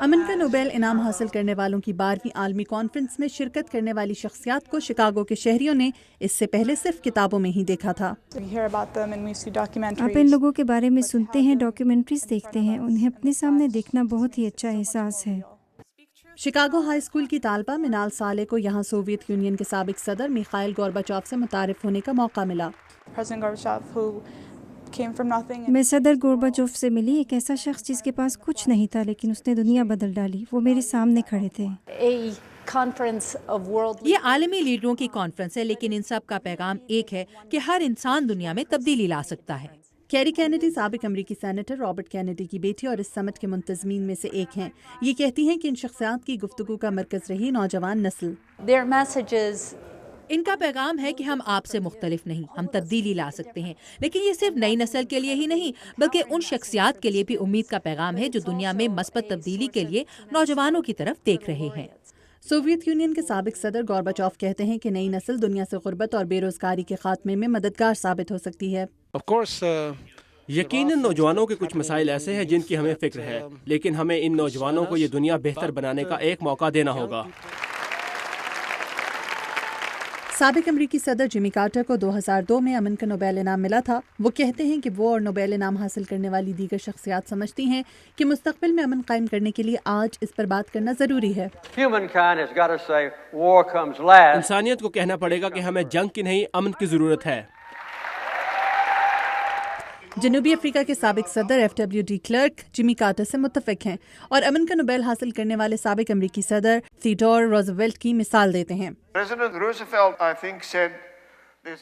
امن کا نوبیل انعام حاصل کرنے والوں کی 12ویں عالمی کانفرنس میں شرکت کرنے والی شخصیات کو شکاگو کے شہریوں نے اس سے پہلے صرف کتابوں میں ہی دیکھا تھا۔ آپ ان لوگوں کے بارے میں سنتے ہیں، ڈاکیومنٹریز دیکھتے ہیں، انہیں اپنے سامنے دیکھنا بہت ہی اچھا احساس ہے۔ شکاگو ہائی اسکول کی طالبہ منال صالح کو یہاں سوویت یونین کے سابق صدر میخائیل گورباچوف سے متعارف ہونے کا موقع ملا۔ میں صدر گورباچوف سے ملی، ایک ایسا شخص جس کے پاس کچھ نہیں تھا لیکن اس نے دنیا بدل ڈالی۔ وہ میرے سامنے کھڑے تھے۔ یہ عالمی لیڈروں کی کانفرنس ہے، لیکن ان سب کا پیغام ایک ہے کہ ہر انسان دنیا میں تبدیلی لا سکتا ہے۔ کیری کینیڈی سابق امریکی سینیٹر رابرٹ کینیڈی کی بیٹی اور اس سمٹ کے منتظمین میں سے ایک ہیں۔ یہ کہتی ہیں کہ ان شخصیات کی گفتگو کا مرکز رہی نوجوان نسل۔ ان کا پیغام ہے کہ ہم آپ سے مختلف نہیں، ہم تبدیلی لا سکتے ہیں، لیکن یہ صرف نئی نسل کے لیے ہی نہیں بلکہ ان شخصیات کے لیے بھی امید کا پیغام ہے جو دنیا میں مثبت تبدیلی کے لیے نوجوانوں کی طرف دیکھ رہے ہیں۔ سوویت یونین کے سابق صدر گورباچوف کہتے ہیں کہ نئی نسل دنیا سے غربت اور بے روزگاری کے خاتمے میں مددگار ثابت ہو سکتی ہے۔ یقیناً نوجوانوں کے کچھ مسائل ایسے ہیں جن کی ہمیں فکر ہے، لیکن ہمیں ان نوجوانوں کو یہ دنیا بہتر بنانے کا ایک موقع دینا ہوگا۔ سابق امریکی صدر جیمی کارٹر کو 2002 میں امن کا نوبیل انعام ملا تھا۔ وہ کہتے ہیں کہ وہ اور نوبیل انعام حاصل کرنے والی دیگر شخصیات سمجھتی ہیں کہ مستقبل میں امن قائم کرنے کے لیے آج اس پر بات کرنا ضروری ہے۔ انسانیت کو کہنا پڑے گا کہ ہمیں جنگ کی نہیں، امن کی ضرورت ہے۔ جنوبی افریقہ کے سابق صدر FW کلرک جیمی کارٹر سے متفق ہیں اور امن کا نوبیل حاصل کرنے والے سابق امریکی صدر تھیوڈور روزویلٹ کی مثال دیتے ہیں۔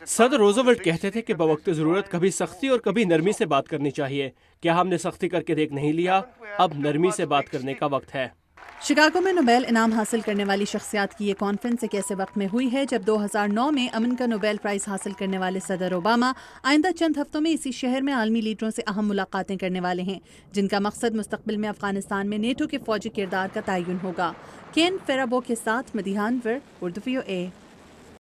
صدر روزویلٹ کہتے تھے کہ بوقت ضرورت کبھی سختی اور کبھی نرمی سے بات کرنی چاہیے۔ کیا ہم نے سختی کر کے دیکھ نہیں لیا؟ اب نرمی سے بات کرنے کا وقت ہے۔ شکاگو میں نوبیل انعام حاصل کرنے والی شخصیات کی یہ کانفرنس ایک ایسے وقت میں ہوئی ہے جب 2009 میں امن کا نوبیل پرائز حاصل کرنے والے صدر اوباما آئندہ چند ہفتوں میں اسی شہر میں عالمی لیڈروں سے اہم ملاقاتیں کرنے والے ہیں، جن کا مقصد مستقبل میں افغانستان میں نیٹو کے فوجی کردار کا تعین ہوگا۔ کین فیرابو کے ساتھ مدیحہ انور، اردو VOA۔